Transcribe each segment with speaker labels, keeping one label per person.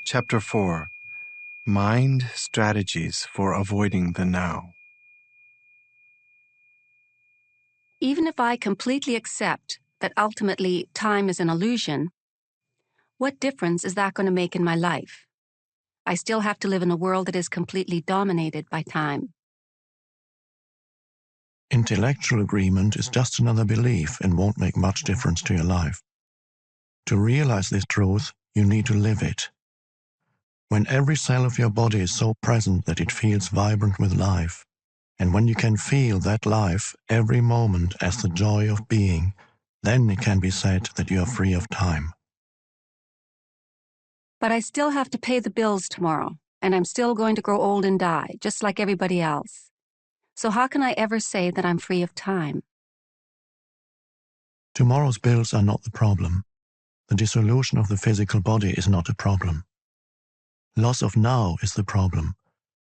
Speaker 1: Chapter 4 Mind Strategies for Avoiding the Now.
Speaker 2: Even if I completely accept that ultimately time is an illusion, what difference is that going to make in my life? I still have to live in a world that is completely dominated by time.
Speaker 3: Intellectual agreement is just another belief and won't make much difference to your life. To realize this truth, you need to live it. When every cell of your body is so present that it feels vibrant with life, and when you can feel that life every moment as the joy of being, then it can be said that you are free of time.
Speaker 2: But I still have to pay the bills tomorrow, and I'm still going to grow old and die, just like everybody else. So how can I ever say that I'm free of time?
Speaker 3: Tomorrow's bills are not the problem. The dissolution of the physical body is not a problem. Loss of now is the problem,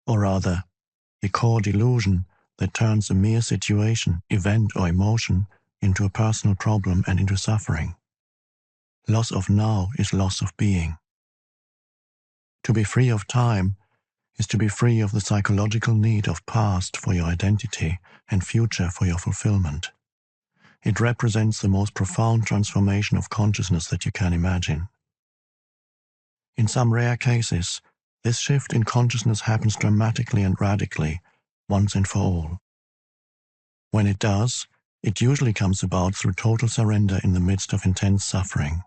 Speaker 3: or rather, the core delusion that turns a mere situation, event, or emotion into a personal problem and into suffering. Loss of now is loss of being. To be free of time is to be free of the psychological need of past for your identity and future for your fulfillment. It represents the most profound transformation of consciousness that you can imagine. In some rare cases, this shift in consciousness happens dramatically and radically, once and for all. When it does, it usually comes about through total surrender in the midst of intense suffering.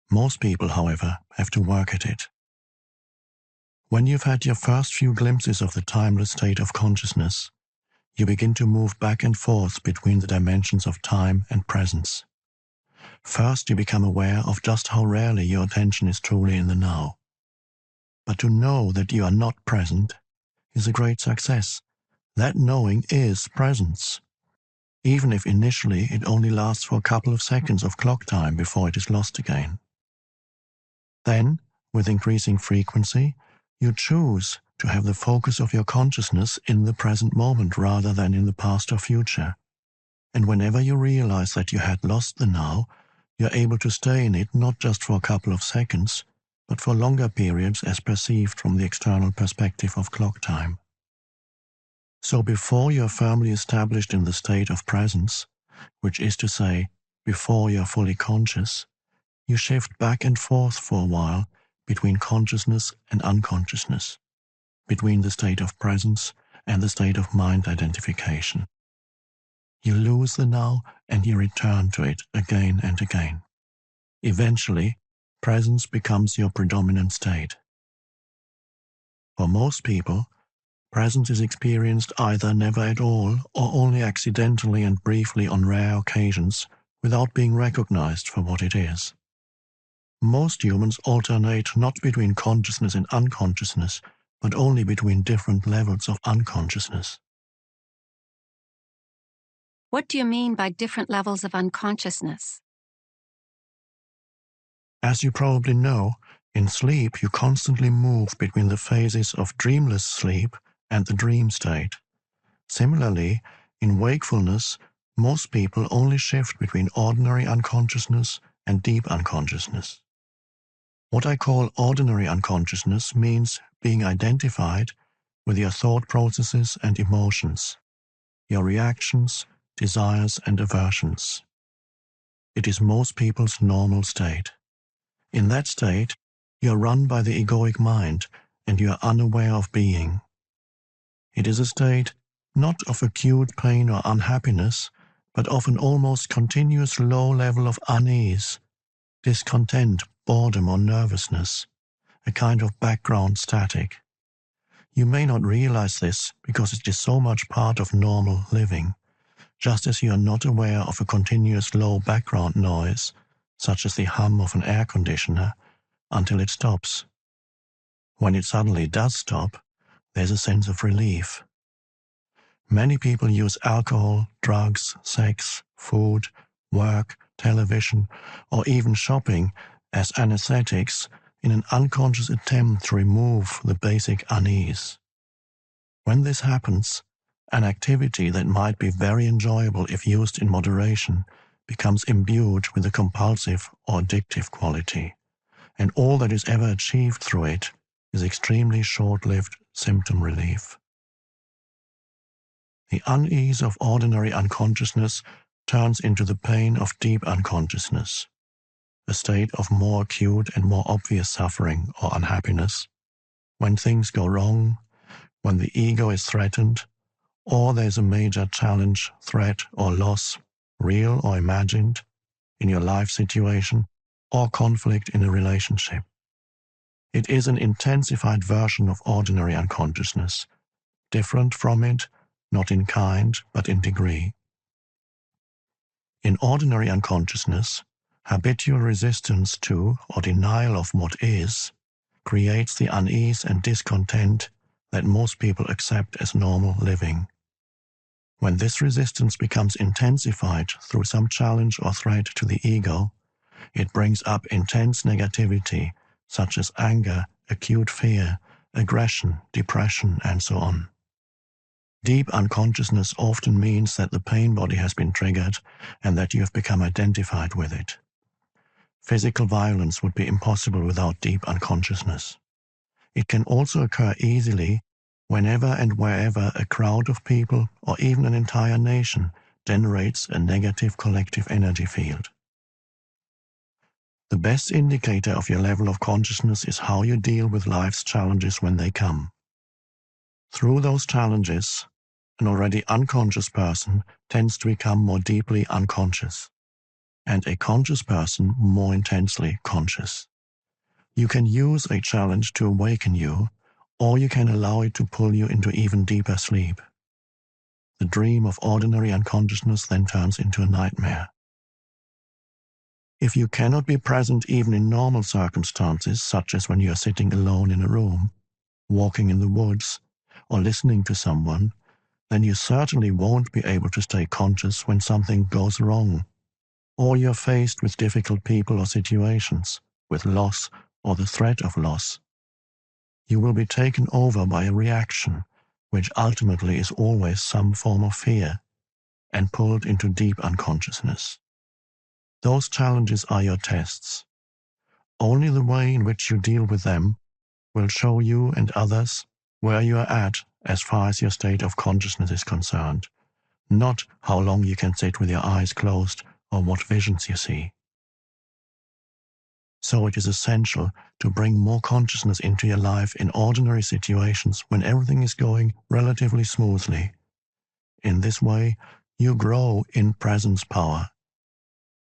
Speaker 3: Most people, however, have to work at it. When you've had your first few glimpses of the timeless state of consciousness, you begin to move back and forth between the dimensions of time and presence. First, you become aware of just how rarely your attention is truly in the now. But to know that you are not present is a great success. That knowing is presence, even if initially it only lasts for a couple of seconds of clock time before it is lost again. Then, with increasing frequency, you choose to have the focus of your consciousness in the present moment rather than in the past or future. And whenever you realize that you had lost the now, you're able to stay in it not just for a couple of seconds, but for longer periods as perceived from the external perspective of clock time. So before you're firmly established in the state of presence, which is to say, before you're fully conscious, you shift back and forth for a while between consciousness and unconsciousness, between the state of presence and the state of mind identification. You lose the now and you return to it again and again. Eventually, presence becomes your predominant state. For most people, presence is experienced either never at all or only accidentally and briefly on rare occasions without being recognized for what it is. Most humans alternate not between consciousness and unconsciousness, but only between different levels of unconsciousness.
Speaker 2: What do you mean by different levels of unconsciousness?
Speaker 3: As you probably know, in sleep you constantly move between the phases of dreamless sleep and the dream state. Similarly, in wakefulness, most people only shift between ordinary unconsciousness and deep unconsciousness. What I call ordinary unconsciousness means being identified with your thought processes and emotions, your reactions, desires, and aversions. It is most people's normal state. In that state, you are run by the egoic mind and you are unaware of being. It is a state not of acute pain or unhappiness, but of an almost continuous low level of unease, discontent, boredom, or nervousness, a kind of background static. You may not realize this because it is so much part of normal living, just as you are not aware of a continuous low background noise, such as the hum of an air conditioner, until it stops. When it suddenly does stop, there's a sense of relief. Many people use alcohol, drugs, sex, food, work, television, or even shopping as anesthetics in an unconscious attempt to remove the basic unease. When this happens, an activity that might be very enjoyable if used in moderation becomes imbued with a compulsive or addictive quality, and all that is ever achieved through it is extremely short-lived symptom relief. The unease of ordinary unconsciousness turns into the pain of deep unconsciousness, a state of more acute and more obvious suffering or unhappiness, when things go wrong, when the ego is threatened, or there's a major challenge, threat, or loss, real or imagined, in your life situation, or conflict in a relationship. It is an intensified version of ordinary unconsciousness, different from it, not in kind, but in degree. In ordinary unconsciousness, habitual resistance to or denial of what is creates the unease and discontent that most people accept as normal living. When this resistance becomes intensified through some challenge or threat to the ego, it brings up intense negativity, such as anger, acute fear, aggression, depression, and so on. Deep unconsciousness often means that the pain body has been triggered and that you have become identified with it. Physical violence would be impossible without deep unconsciousness. It can also occur easily whenever and wherever a crowd of people or even an entire nation generates a negative collective energy field. The best indicator of your level of consciousness is how you deal with life's challenges when they come. Through those challenges, an already unconscious person tends to become more deeply unconscious, and a conscious person more intensely conscious. You can use a challenge to awaken you, or you can allow it to pull you into even deeper sleep. The dream of ordinary unconsciousness then turns into a nightmare. If you cannot be present even in normal circumstances, such as when you are sitting alone in a room, walking in the woods, or listening to someone, then you certainly won't be able to stay conscious when something goes wrong, or you're faced with difficult people or situations, with loss or the threat of loss. You will be taken over by a reaction, which ultimately is always some form of fear, and pulled into deep unconsciousness. Those challenges are your tests. Only the way in which you deal with them will show you and others where you are at as far as your state of consciousness is concerned, not how long you can sit with your eyes closed or what visions you see. So it is essential to bring more consciousness into your life in ordinary situations when everything is going relatively smoothly. In this way, you grow in presence power.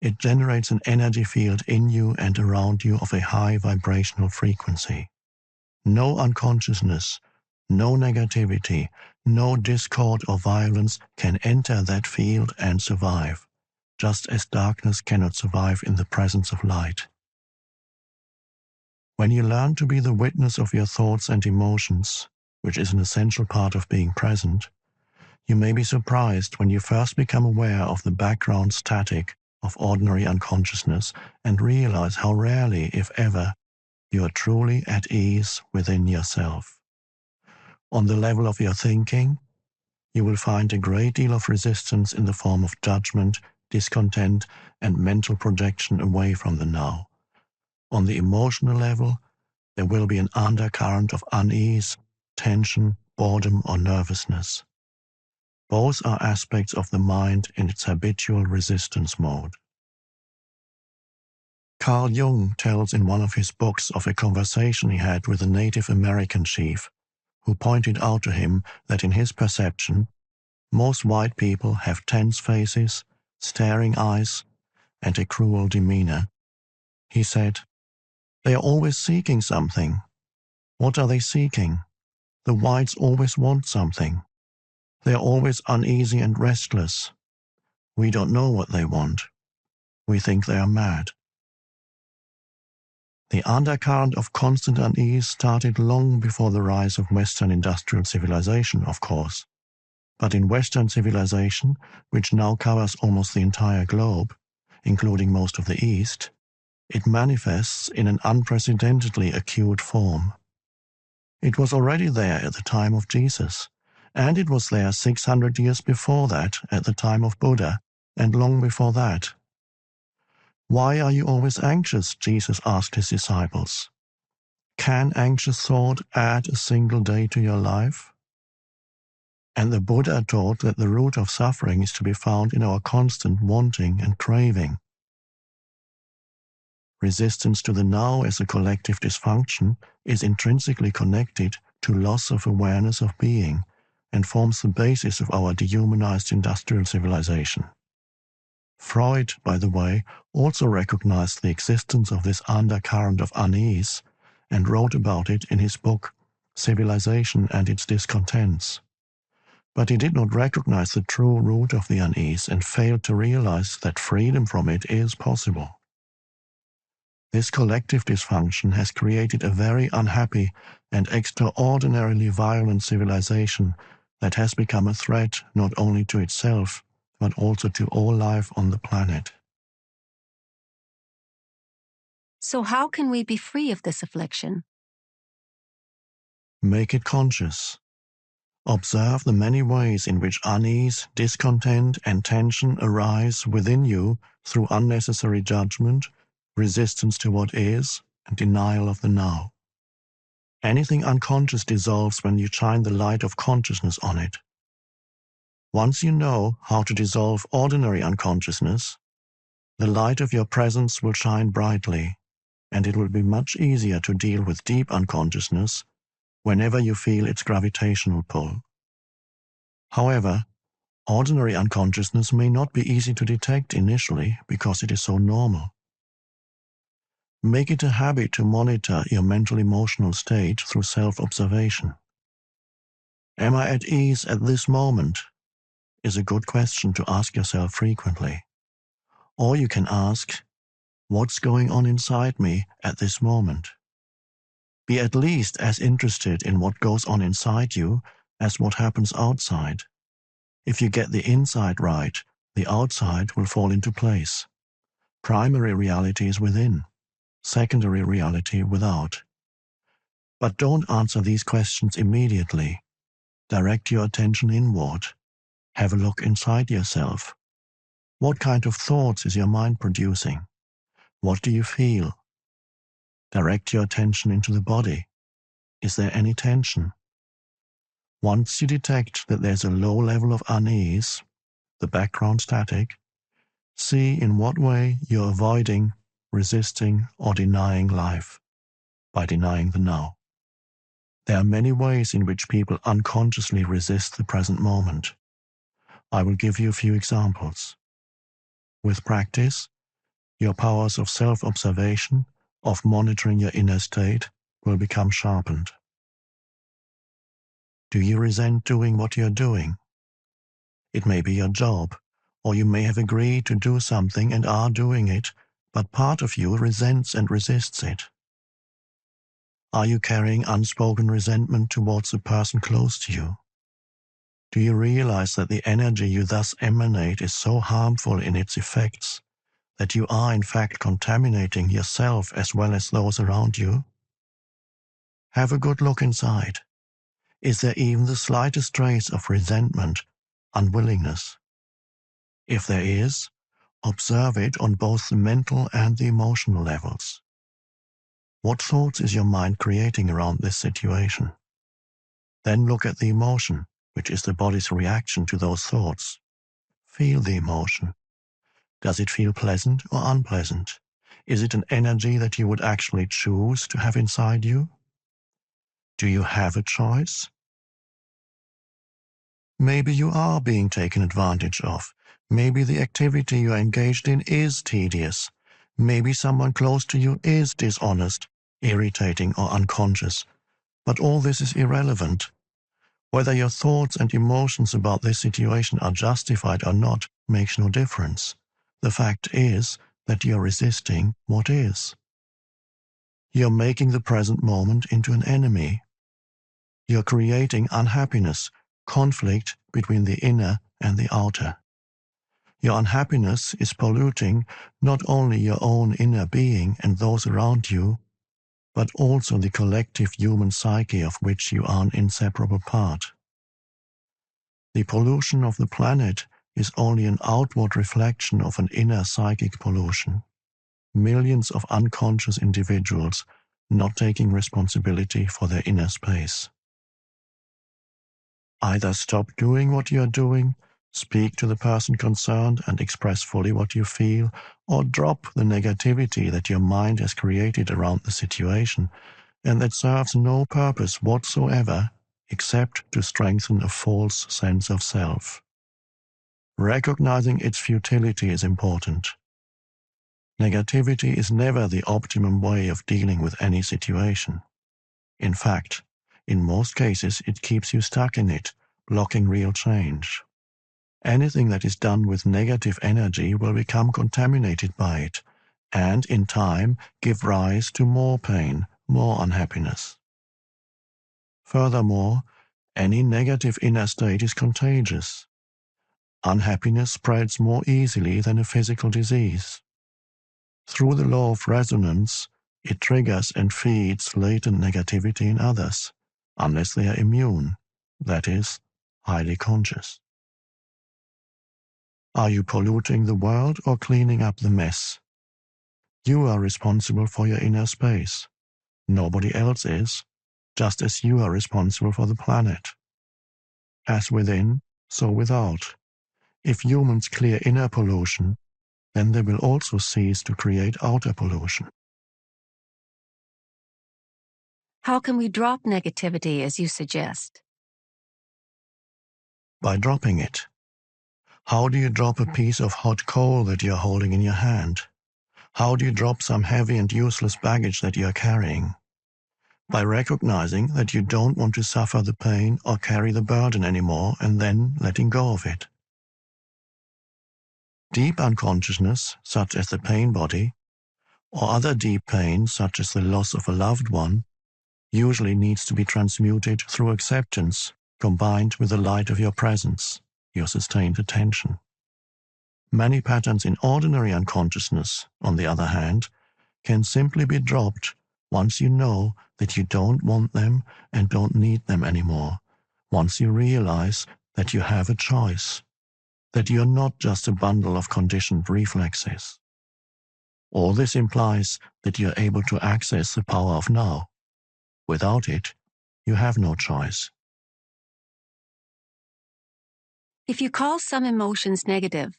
Speaker 3: It generates an energy field in you and around you of a high vibrational frequency. No unconsciousness, no negativity, no discord or violence can enter that field and survive, just as darkness cannot survive in the presence of light. When you learn to be the witness of your thoughts and emotions, which is an essential part of being present, you may be surprised when you first become aware of the background static of ordinary unconsciousness and realize how rarely, if ever, you are truly at ease within yourself. On the level of your thinking, you will find a great deal of resistance in the form of judgment, discontent, and mental projection away from the now. On the emotional level, there will be an undercurrent of unease, tension, boredom, or nervousness. Both are aspects of the mind in its habitual resistance mode. Carl Jung tells in one of his books of a conversation he had with a Native American chief, who pointed out to him that in his perception, most white people have tense faces, staring eyes, and a cruel demeanor. He said, "They are always seeking something. What are they seeking? The whites always want something. They are always uneasy and restless. We don't know what they want. We think they are mad." The undercurrent of constant unease started long before the rise of Western industrial civilization, of course. But in Western civilization, which now covers almost the entire globe, including most of the East, it manifests in an unprecedentedly acute form. It was already there at the time of Jesus, and it was there 600 years before that at the time of Buddha, and long before that. Why are you always anxious? Jesus asked his disciples. Can anxious thought add a single day to your life? And the Buddha taught that the root of suffering is to be found in our constant wanting and craving. Resistance to the now as a collective dysfunction is intrinsically connected to loss of awareness of being and forms the basis of our dehumanized industrial civilization. Freud, by the way, also recognized the existence of this undercurrent of unease and wrote about it in his book Civilization and Its Discontents. But he did not recognize the true root of the unease and failed to realize that freedom from it is possible. This collective dysfunction has created a very unhappy and extraordinarily violent civilization that has become a threat not only to itself, but also to all life on the planet.
Speaker 2: So how can we be free of this affliction?
Speaker 3: Make it conscious. Observe the many ways in which unease, discontent, and tension arise within you through unnecessary judgment, resistance to what is, and denial of the now. Anything unconscious dissolves when you shine the light of consciousness on it. Once you know how to dissolve ordinary unconsciousness, the light of your presence will shine brightly, and it will be much easier to deal with deep unconsciousness whenever you feel its gravitational pull. However, ordinary unconsciousness may not be easy to detect initially because it is so normal. Make it a habit to monitor your mental-emotional state through self-observation. Am I at ease at this moment? Is a good question to ask yourself frequently. Or you can ask, what's going on inside me at this moment? Be at least as interested in what goes on inside you as what happens outside. If you get the inside right, the outside will fall into place. Primary reality is within, secondary reality without. But don't answer these questions immediately. Direct your attention inward. Have a look inside yourself. What kind of thoughts is your mind producing? What do you feel? Direct your attention into the body. Is there any tension? Once you detect that there's a low level of unease, the background static, see in what way you're avoiding, resisting, or denying life by denying the now. There are many ways in which people unconsciously resist the present moment. I will give you a few examples. With practice, your powers of self-observation, of monitoring your inner state, will become sharpened. Do you resent doing what you're doing? It may be your job, or you may have agreed to do something and are doing it, but part of you resents and resists it. Are you carrying unspoken resentment towards a person close to you? Do you realize that the energy you thus emanate is so harmful in its effects that you are in fact contaminating yourself as well as those around you? Have a good look inside. Is there even the slightest trace of resentment, unwillingness? If there is, observe it on both the mental and the emotional levels. What thoughts is your mind creating around this situation? Then look at the emotion, which is the body's reaction to those thoughts. Feel the emotion. Does it feel pleasant or unpleasant? Is it an energy that you would actually choose to have inside you? Do you have a choice? Maybe you are being taken advantage of. Maybe the activity you are engaged in is tedious. Maybe someone close to you is dishonest, irritating, or unconscious. But all this is irrelevant. Whether your thoughts and emotions about this situation are justified or not makes no difference. The fact is that you're resisting what is. You're making the present moment into an enemy. You're creating unhappiness, conflict between the inner and the outer. Your unhappiness is polluting not only your own inner being and those around you, but also the collective human psyche of which you are an inseparable part. The pollution of the planet is only an outward reflection of an inner psychic pollution. millions of unconscious individuals not taking responsibility for their inner space. Either stop doing what you are doing, speak to the person concerned and express fully what you feel, or drop the negativity that your mind has created around the situation and that serves no purpose whatsoever except to strengthen a false sense of self. Recognizing its futility is important. Negativity is never the optimum way of dealing with any situation. In fact, in most cases, it keeps you stuck in it, blocking real change. Anything that is done with negative energy will become contaminated by it, and in time give rise to more pain, more unhappiness. Furthermore, any negative inner state is contagious. Unhappiness spreads more easily than a physical disease. Through the law of resonance, it triggers and feeds latent negativity in others, unless they are immune, that is, highly conscious. Are you polluting the world or cleaning up the mess? You are responsible for your inner space. Nobody else is, just as you are responsible for the planet. As within, so without. If humans clear inner pollution, then they will also cease to create outer pollution.
Speaker 2: How can we drop negativity as you suggest?
Speaker 3: By dropping it. How do you drop a piece of hot coal that you are holding in your hand? How do you drop some heavy and useless baggage that you are carrying? By recognizing that you don't want to suffer the pain or carry the burden anymore and then letting go of it. Deep unconsciousness, such as the pain body, or other deep pain, such as the loss of a loved one, usually needs to be transmuted through acceptance, combined with the light of your presence, your sustained attention. Many patterns in ordinary unconsciousness, on the other hand, can simply be dropped once you know that you don't want them and don't need them anymore, once you realize that you have a choice, that you're not just a bundle of conditioned reflexes. All this implies that you're able to access the power of now. Without it, you have no choice.
Speaker 2: If you call some emotions negative,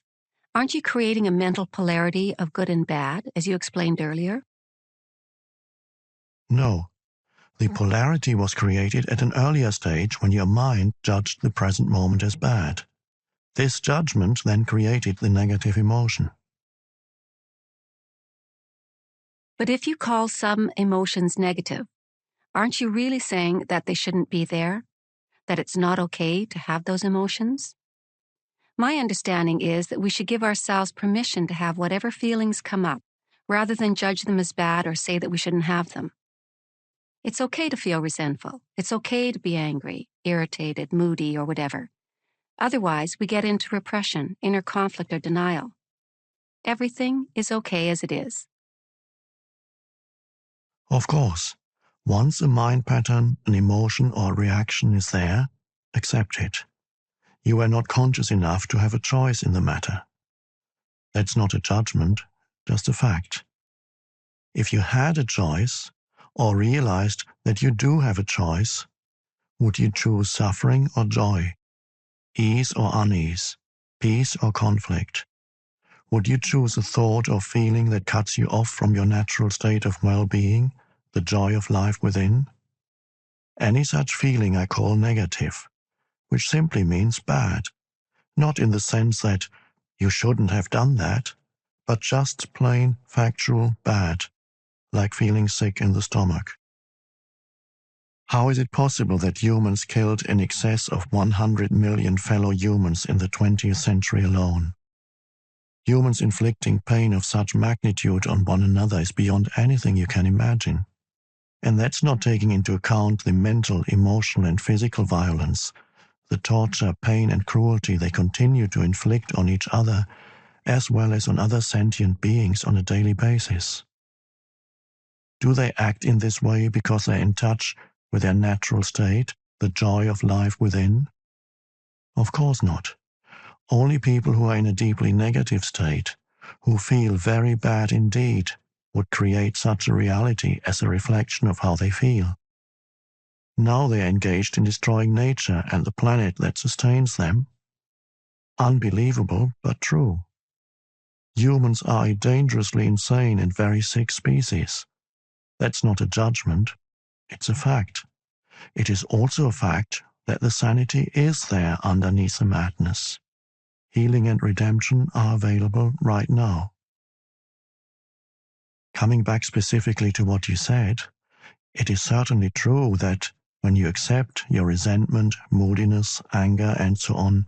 Speaker 2: aren't you creating a mental polarity of good and bad, as you explained earlier?
Speaker 3: No. The polarity was created at an earlier stage when your mind judged the present moment as bad. This judgment then created the negative emotion.
Speaker 2: But if you call some emotions negative, aren't you really saying that they shouldn't be there? That it's not okay to have those emotions? My understanding is that we should give ourselves permission to have whatever feelings come up, rather than judge them as bad or say that we shouldn't have them. It's okay to feel resentful. It's okay to be angry, irritated, moody, or whatever. Otherwise, we get into repression, inner conflict, or denial. Everything is okay as it is.
Speaker 3: Of course, once a mind pattern, an emotion, or a reaction is there, accept it. You are not conscious enough to have a choice in the matter. That's not a judgment, just a fact. If you had a choice, or realized that you do have a choice, would you choose suffering or joy, ease or unease, peace or conflict? Would you choose a thought or feeling that cuts you off from your natural state of well-being, the joy of life within? Any such feeling I call negative, which simply means bad, not in the sense that you shouldn't have done that, but just plain factual bad, like feeling sick in the stomach. How is it possible that humans killed in excess of 100 million fellow humans in the 20th century alone? Humans inflicting pain of such magnitude on one another is beyond anything you can imagine. And that's not taking into account the mental, emotional, and physical violence, the torture, pain, and cruelty they continue to inflict on each other, as well as on other sentient beings on a daily basis. Do they act in this way because they're in touch with their natural state, the joy of life within? Of course not. Only people who are in a deeply negative state, who feel very bad indeed, would create such a reality as a reflection of how they feel. Now they are engaged in destroying nature and the planet that sustains them. Unbelievable, but true. Humans are a dangerously insane and very sick species. That's not a judgment, it's a fact. It is also a fact that the sanity is there underneath the madness. Healing and redemption are available right now. Coming back specifically to what you said, it is certainly true that when you accept your resentment, moodiness, anger, and so on,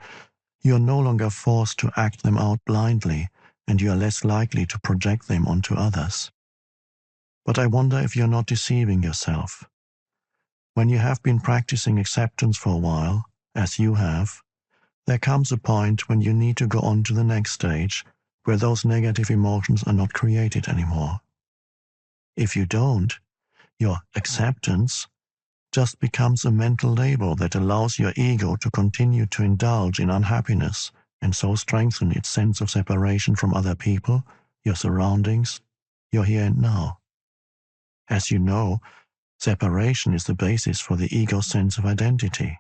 Speaker 3: you are no longer forced to act them out blindly, and you are less likely to project them onto others. But I wonder if you're not deceiving yourself. When you have been practicing acceptance for a while, as you have, there comes a point when you need to go on to the next stage, where those negative emotions are not created anymore. If you don't, your acceptance just becomes a mental label that allows your ego to continue to indulge in unhappiness and so strengthen its sense of separation from other people, your surroundings, your here and now. As you know, separation is the basis for the ego's sense of identity.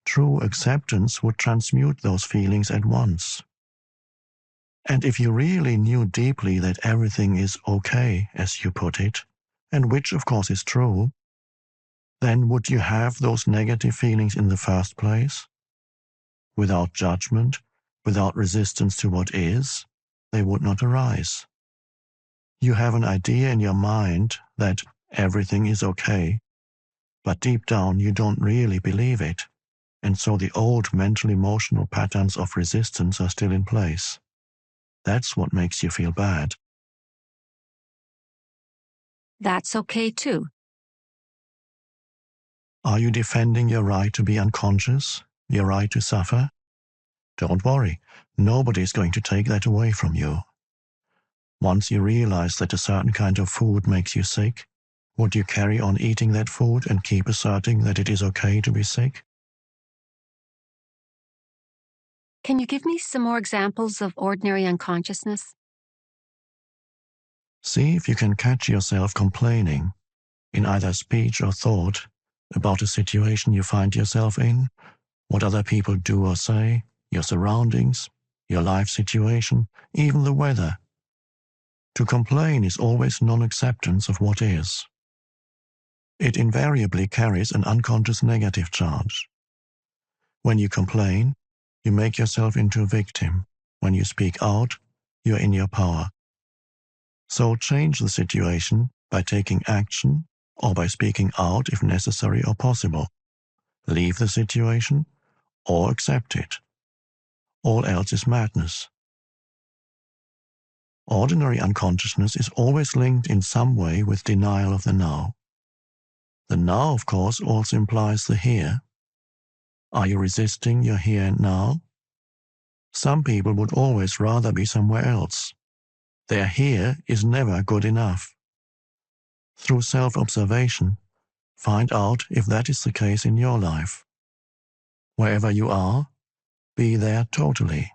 Speaker 3: True acceptance would transmute those feelings at once. And if you really knew deeply that everything is okay, as you put it, and which of course is true, then would you have those negative feelings in the first place? Without judgment, without resistance to what is, they would not arise. You have an idea in your mind that everything is okay, but deep down you don't really believe it, and so the old mental-emotional patterns of resistance are still in place. That's what makes you feel bad.
Speaker 2: That's okay too.
Speaker 3: Are you defending your right to be unconscious, your right to suffer? Don't worry, nobody is going to take that away from you. Once you realize that a certain kind of food makes you sick, would you carry on eating that food and keep asserting that it is okay to be sick?
Speaker 2: Can you give me some more examples of ordinary unconsciousness?
Speaker 3: See if you can catch yourself complaining, in either speech or thought, about a situation you find yourself in, what other people do or say, your surroundings, your life situation, even the weather. To complain is always non-acceptance of what is. It invariably carries an unconscious negative charge. When you complain, you make yourself into a victim. When you speak out, you're in your power. So change the situation by taking action or by speaking out if necessary or possible. Leave the situation or accept it. All else is madness. Ordinary unconsciousness is always linked in some way with denial of the now. The now, of course, also implies the here. Are you resisting your here and now? Some people would always rather be somewhere else. Their here is never good enough. Through self-observation, find out if that is the case in your life. Wherever you are, be there totally.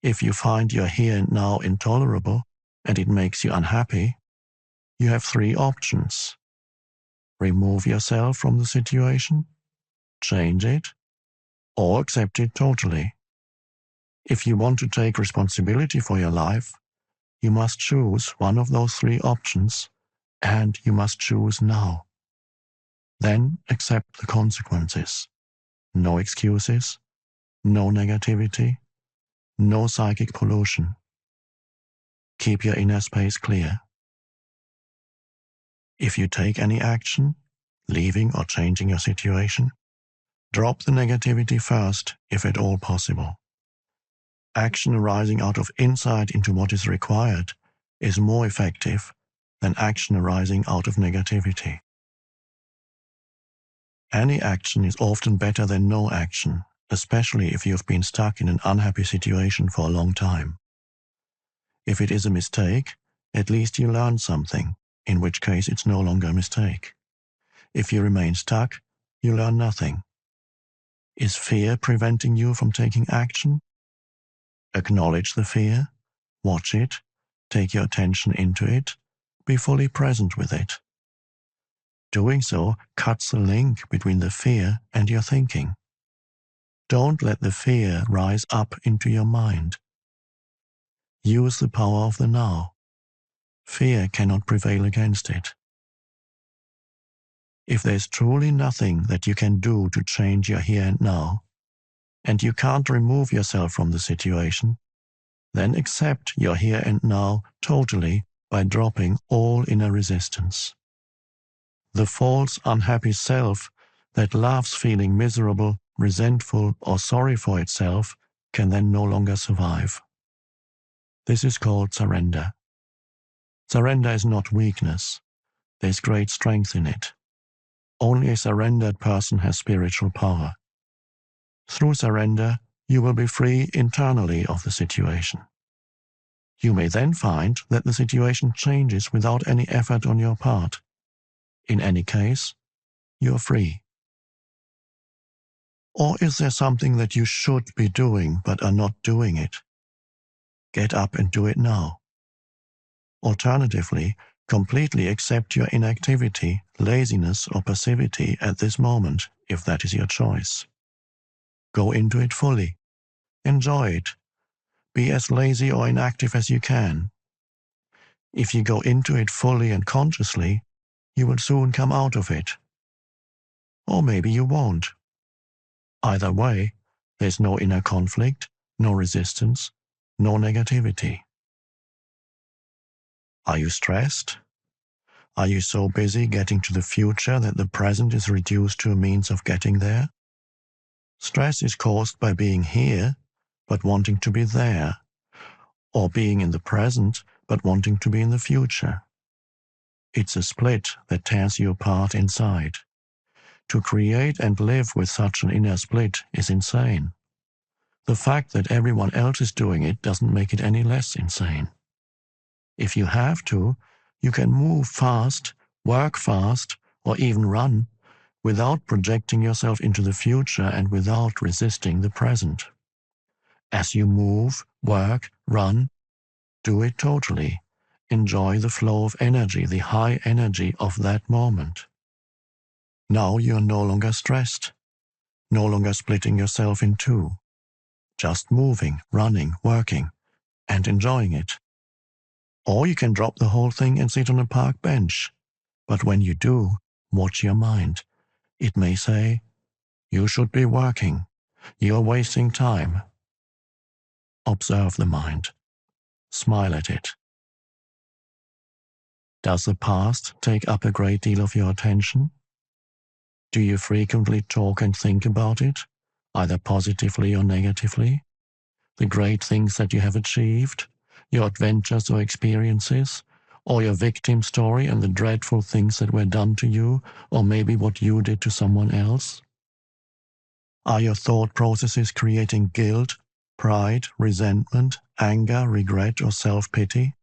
Speaker 3: If you find your here and now intolerable and it makes you unhappy, you have three options. Remove yourself from the situation, change it, or accept it totally. If you want to take responsibility for your life, you must choose one of those three options, and you must choose now. Then accept the consequences. No excuses, no negativity, no psychic pollution. Keep your inner space clear. If you take any action, leaving or changing your situation, drop the negativity first, if at all possible. Action arising out of insight into what is required is more effective than action arising out of negativity. Any action is often better than no action, especially if you have been stuck in an unhappy situation for a long time. If it is a mistake, at least you learn something, in which case it's no longer a mistake. If you remain stuck, you learn nothing. Is fear preventing you from taking action? Acknowledge the fear, watch it, take your attention into it, be fully present with it. Doing so cuts the link between the fear and your thinking. Don't let the fear rise up into your mind. Use the power of the now. Fear cannot prevail against it. If there's truly nothing that you can do to change your here and now, and you can't remove yourself from the situation, then accept your here and now totally by dropping all inner resistance. The false, unhappy self that loves feeling miserable, resentful, or sorry for itself can then no longer survive. This is called surrender. Surrender is not weakness. There's great strength in it. Only a surrendered person has spiritual power. Through surrender, you will be free internally of the situation. You may then find that the situation changes without any effort on your part. In any case, you're free. Or is there something that you should be doing but are not doing it? Get up and do it now. Alternatively, completely accept your inactivity, laziness, or passivity at this moment, if that is your choice. Go into it fully. Enjoy it. Be as lazy or inactive as you can. If you go into it fully and consciously, you will soon come out of it. Or maybe you won't. Either way, there's no inner conflict, no resistance, no negativity. Are you stressed? Are you so busy getting to the future that the present is reduced to a means of getting there? Stress is caused by being here, but wanting to be there, or being in the present, but wanting to be in the future. It's a split that tears you apart inside. To create and live with such an inner split is insane. The fact that everyone else is doing it doesn't make it any less insane. If you have to, you can move fast, work fast, or even run without projecting yourself into the future and without resisting the present. As you move, work, run, do it totally. Enjoy the flow of energy, the high energy of that moment. Now you are no longer stressed, no longer splitting yourself in two, just moving, running, working, and enjoying it. Or you can drop the whole thing and sit on a park bench. But when you do, watch your mind. It may say, "You should be working. You're wasting time." Observe the mind. Smile at it. Does the past take up a great deal of your attention? Do you frequently talk and think about it, either positively or negatively? The great things that you have achieved, your adventures or experiences, or your victim story and the dreadful things that were done to you, or maybe what you did to someone else? Are your thought processes creating guilt, pride, resentment, anger, regret, or self-pity?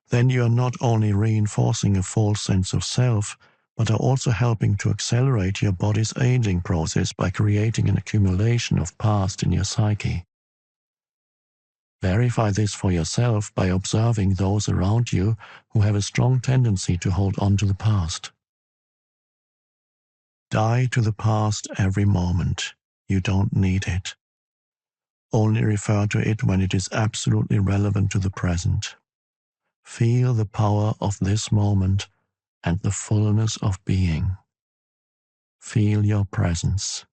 Speaker 3: Then you are not only reinforcing a false sense of self, but are also helping to accelerate your body's aging process by creating an accumulation of past in your psyche. Verify this for yourself by observing those around you who have a strong tendency to hold on to the past. Die to the past every moment. You don't need it. Only refer to it when it is absolutely relevant to the present. Feel the power of this moment and the fullness of being. Feel your presence.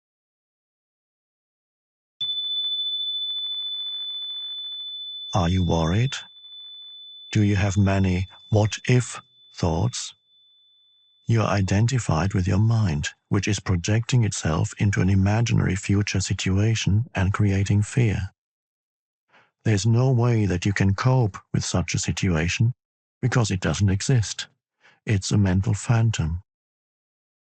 Speaker 3: Are you worried? Do you have many what-if thoughts? You are identified with your mind, which is projecting itself into an imaginary future situation and creating fear. There's no way that you can cope with such a situation because it doesn't exist. It's a mental phantom.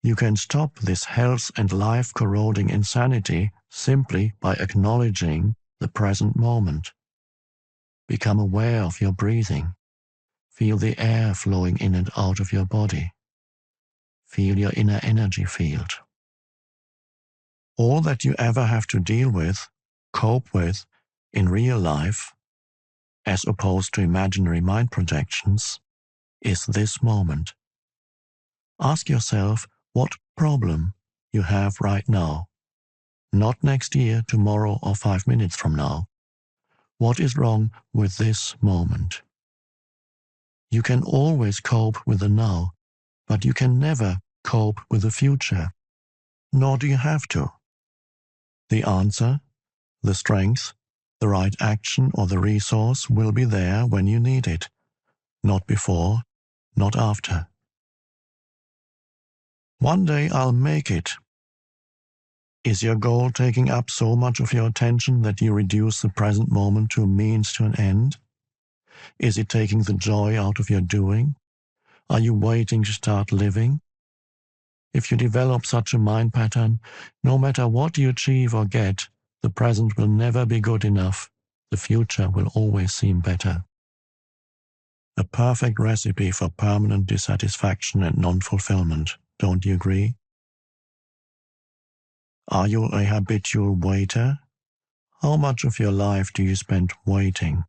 Speaker 3: You can stop this health and life-corroding insanity simply by acknowledging the present moment. Become aware of your breathing. Feel the air flowing in and out of your body. Feel your inner energy field. All that you ever have to deal with, cope with, in real life, as opposed to imaginary mind projections, is this moment. Ask yourself what problem you have right now, not next year, tomorrow, or 5 minutes from now. What is wrong with this moment? You can always cope with the now, but you can never cope with the future, nor do you have to. The answer, the strength, the right action or the resource will be there when you need it, not before, not after. One day I'll make it. Is your goal taking up so much of your attention that you reduce the present moment to a means to an end? Is it taking the joy out of your doing? Are you waiting to start living? If you develop such a mind pattern, no matter what you achieve or get, the present will never be good enough. The future will always seem better. A perfect recipe for permanent dissatisfaction and non-fulfillment, don't you agree? Are you a habitual waiter? How much of your life do you spend waiting?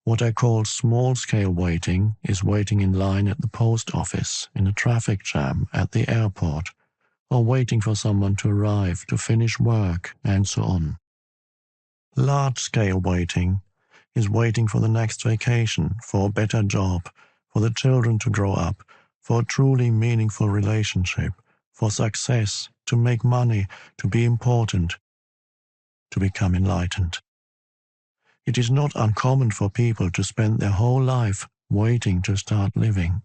Speaker 3: What I call small-scale waiting is waiting in line at the post office, in a traffic jam, at the airport, or waiting for someone to arrive, to finish work, and so on. Large-scale waiting is waiting for the next vacation, for a better job, for the children to grow up, for a truly meaningful relationship, for success, to make money, to be important, to become enlightened. It is not uncommon for people to spend their whole life waiting to start living.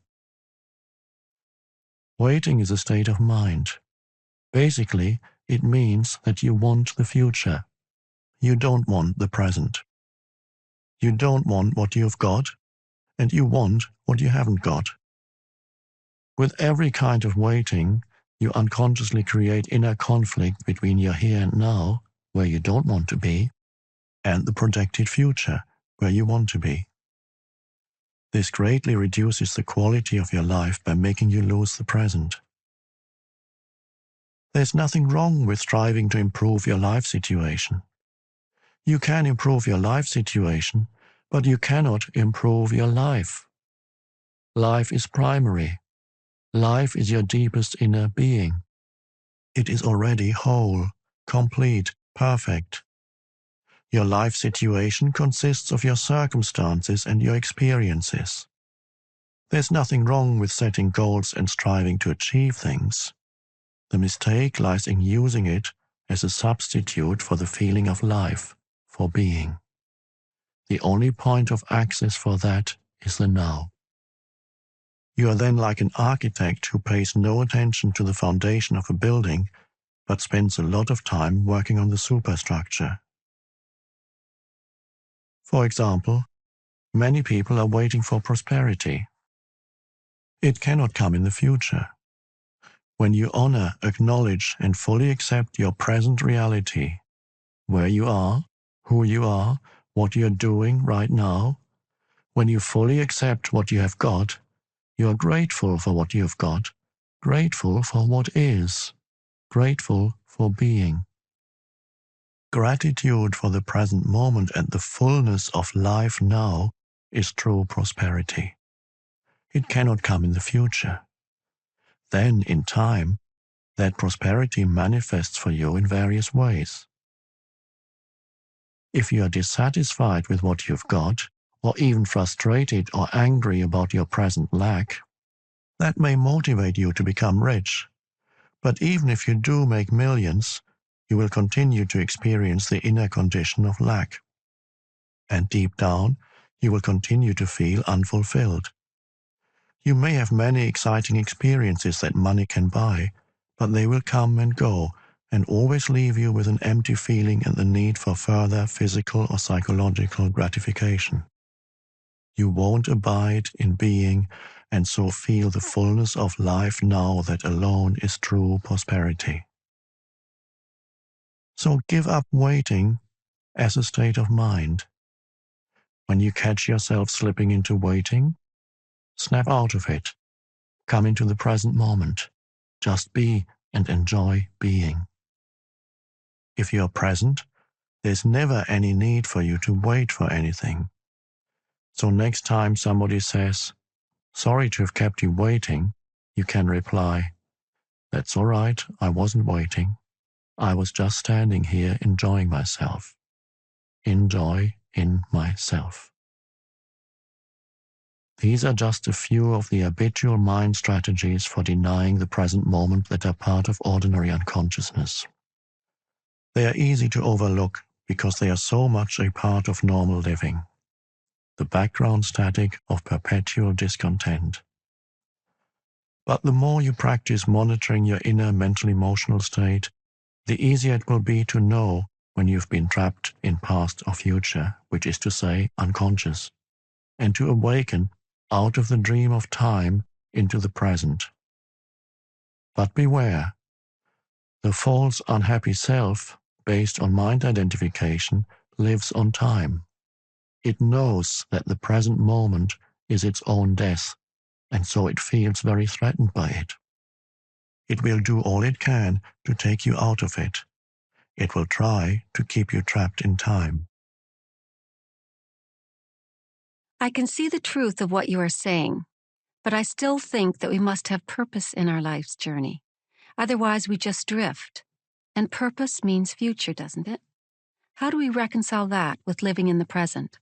Speaker 3: Waiting is a state of mind. Basically, it means that you want the future. You don't want the present. You don't want what you've got, and you want what you haven't got. With every kind of waiting, you unconsciously create inner conflict between your here and now, where you don't want to be, and the projected future, where you want to be. This greatly reduces the quality of your life by making you lose the present. There's nothing wrong with striving to improve your life situation. You can improve your life situation, but you cannot improve your life. Life is primary. Life is your deepest inner being. It is already whole, complete, perfect. Your life situation consists of your circumstances and your experiences. There's nothing wrong with setting goals and striving to achieve things. The mistake lies in using it as a substitute for the feeling of life, for being. The only point of access for that is the now. You are then like an architect who pays no attention to the foundation of a building, but spends a lot of time working on the superstructure. For example, many people are waiting for prosperity. It cannot come in the future. When you honor, acknowledge, and fully accept your present reality, where you are, who you are, what you're doing right now, when you fully accept what you have got, you are grateful for what you have got, grateful for what is, grateful for being. Gratitude for the present moment and the fullness of life now is true prosperity. It cannot come in the future. Then, in time, that prosperity manifests for you in various ways. If you are dissatisfied with what you've got, or even frustrated or angry about your present lack, that may motivate you to become rich. But even if you do make millions, you will continue to experience the inner condition of lack. And deep down, you will continue to feel unfulfilled. You may have many exciting experiences that money can buy, but they will come and go and always leave you with an empty feeling and the need for further physical or psychological gratification. You won't abide in being and so feel the fullness of life now that alone is true prosperity. So give up waiting as a state of mind. When you catch yourself slipping into waiting, snap out of it. Come into the present moment. Just be and enjoy being. If you are present, there's never any need for you to wait for anything. So next time somebody says, "Sorry to have kept you waiting," you can reply, "That's all right, I wasn't waiting. I was just standing here enjoying myself. Enjoy in myself." These are just a few of the habitual mind strategies for denying the present moment that are part of ordinary unconsciousness. They are easy to overlook because they are so much a part of normal living, the background static of perpetual discontent. But the more you practice monitoring your inner mental-emotional state, the easier it will be to know when you've been trapped in past or future, which is to say, unconscious, and to awaken out of the dream of time into the present. But beware, the false unhappy self, based on mind identification, lives on time. It knows that the present moment is its own death, and so it feels very threatened by it. It will do all it can to take you out of it. It will try to keep you trapped in time.
Speaker 2: I can see the truth of what you are saying, but I still think that we must have purpose in our life's journey. Otherwise, we just drift. And purpose means future, doesn't it? How do we reconcile that with living in the present?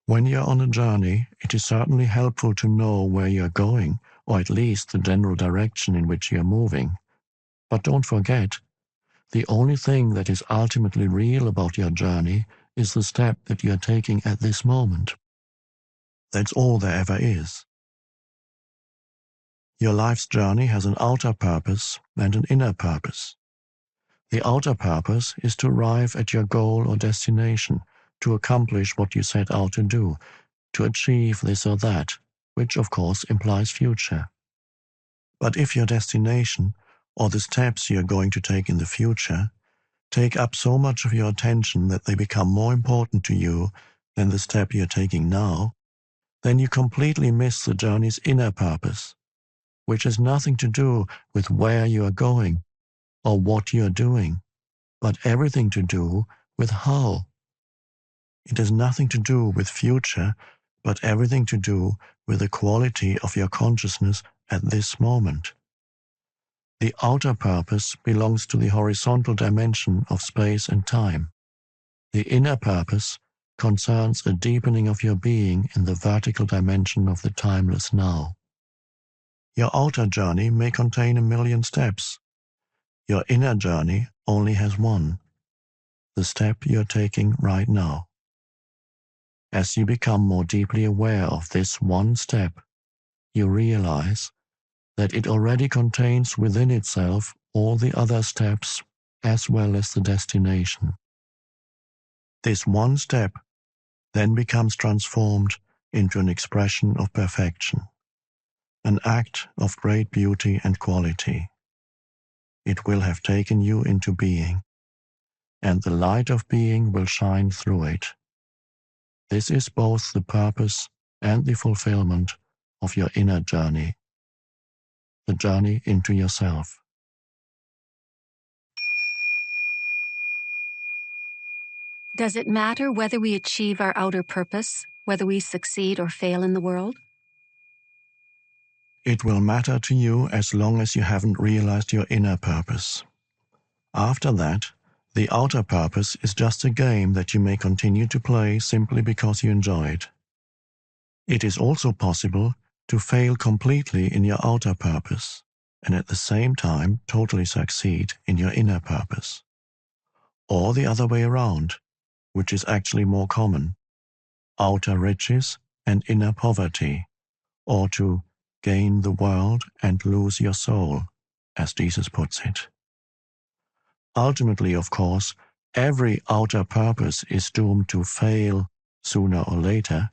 Speaker 3: When you're on a journey, it is certainly helpful to know where you're going, or at least the general direction in which you're moving. But don't forget, the only thing that is ultimately real about your journey is the step that you are taking at this moment. That's all there ever is. Your life's journey has an outer purpose and an inner purpose. The outer purpose is to arrive at your goal or destination, to accomplish what you set out to do, to achieve this or that, which of course implies future. But if your destination, or the steps you're going to take in the future, take up so much of your attention that they become more important to you than the step you're taking now, then you completely miss the journey's inner purpose, which has nothing to do with where you are going or what you are doing, but everything to do with how. It has nothing to do with future, but everything to do with the quality of your consciousness at this moment. The outer purpose belongs to the horizontal dimension of space and time. The inner purpose concerns a deepening of your being in the vertical dimension of the timeless now. Your outer journey may contain 1,000,000 steps. Your inner journey only has one, the step you're taking right now. As you become more deeply aware of this one step, you realize that it already contains within itself all the other steps as well as the destination. This one step then becomes transformed into an expression of perfection, an act of great beauty and quality. It will have taken you into being, and the light of being will shine through it. This is both the purpose and the fulfillment of your inner journey, the journey into yourself.
Speaker 2: Does it matter whether we achieve our outer purpose, whether we succeed or fail in the world?
Speaker 3: It will matter to you as long as you haven't realized your inner purpose. After that, the outer purpose is just a game that you may continue to play simply because you enjoy it. It is also possible to fail completely in your outer purpose and at the same time totally succeed in your inner purpose. Or the other way around, which is actually more common, outer riches and inner poverty, or to gain the world and lose your soul, as Jesus puts it. Ultimately, of course, every outer purpose is doomed to fail sooner or later,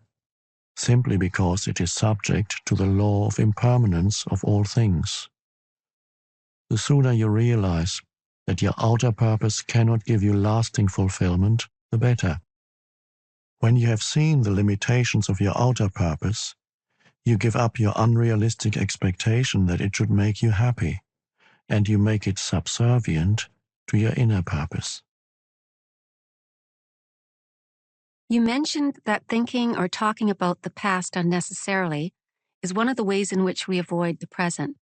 Speaker 3: simply because it is subject to the law of impermanence of all things. The sooner you realize that your outer purpose cannot give you lasting fulfillment, the better. When you have seen the limitations of your outer purpose, you give up your unrealistic expectation that it should make you happy, and you make it subservient to your inner purpose.
Speaker 2: You mentioned that thinking or talking about the past unnecessarily is one of the ways in which we avoid the present.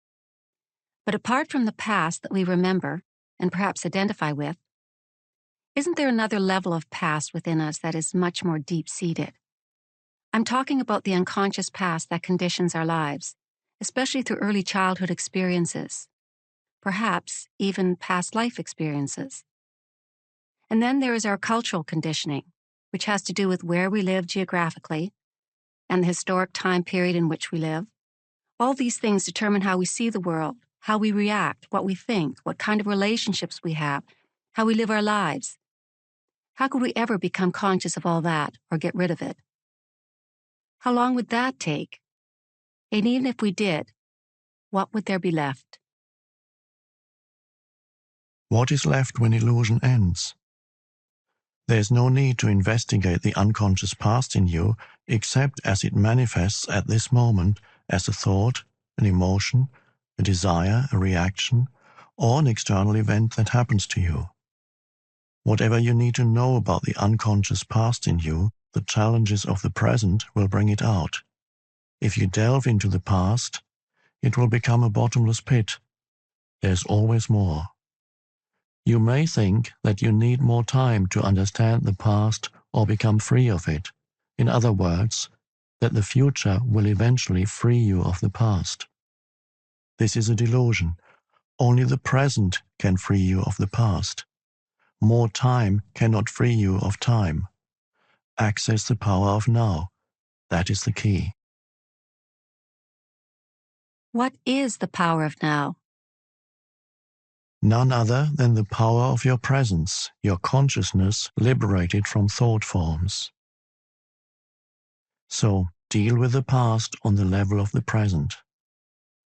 Speaker 2: But apart from the past that we remember and perhaps identify with, isn't there another level of past within us that is much more deep-seated? I'm talking about the unconscious past that conditions our lives, especially through early childhood experiences, perhaps even past life experiences. And then there is our cultural conditioning, which has to do with where we live geographically and the historic time period in which we live. All these things determine how we see the world, how we react, what we think, what kind of relationships we have, how we live our lives. How could we ever become conscious of all that or get rid of it? How long would that take? And even if we did, what would there be left?
Speaker 3: What is left when illusion ends? There is no need to investigate the unconscious past in you except as it manifests at this moment as a thought, an emotion, a desire, a reaction, or an external event that happens to you. Whatever you need to know about the unconscious past in you, the challenges of the present will bring it out. If you delve into the past, it will become a bottomless pit. There's always more. You may think that you need more time to understand the past or become free of it. In other words, that the future will eventually free you of the past. This is a delusion. Only the present can free you of the past. More time cannot free you of time. Access the power of now. That is the key.
Speaker 2: What is the power of now?
Speaker 3: None other than the power of your presence, your consciousness liberated from thought forms. So, deal with the past on the level of the present.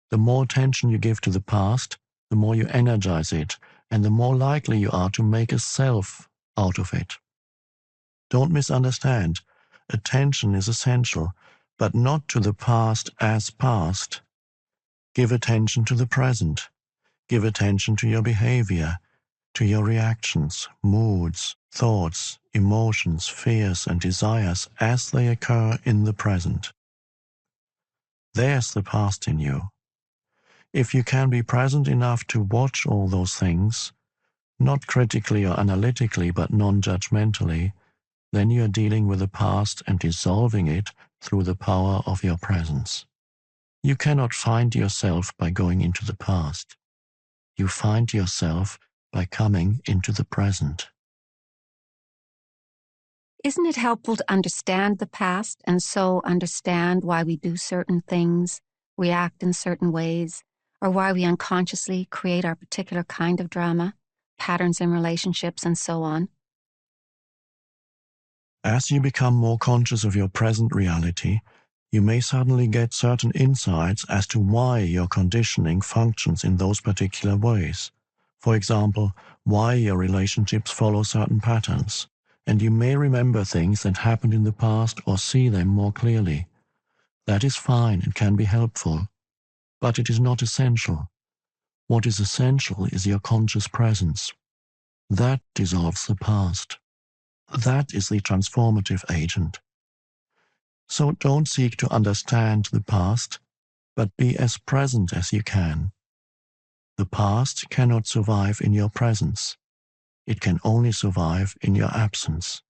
Speaker 3: The more attention you give to the past, the more you energize it, and the more likely you are to make a self out of it. Don't misunderstand. Attention is essential, but not to the past as past. Give attention to the present. Give attention to your behavior, to your reactions, moods, thoughts, emotions, fears, and desires as they occur in the present. There's the past in you. If you can be present enough to watch all those things, not critically or analytically, but non-judgmentally, then you are dealing with the past and dissolving it through the power of your presence. You cannot find yourself by going into the past. You find yourself by coming into the present.
Speaker 2: Isn't it helpful to understand the past and so understand why we do certain things, react in certain ways, or why we unconsciously create our particular kind of drama, patterns in relationships, and so on?
Speaker 3: As you become more conscious of your present reality, you may suddenly get certain insights as to why your conditioning functions in those particular ways. For example, why your relationships follow certain patterns, and you may remember things that happened in the past or see them more clearly. That is fine and can be helpful, but it is not essential. What is essential is your conscious presence. That dissolves the past. That is the transformative agent. So don't seek to understand the past, but be as present as you can. The past cannot survive in your presence. It can only survive in your absence.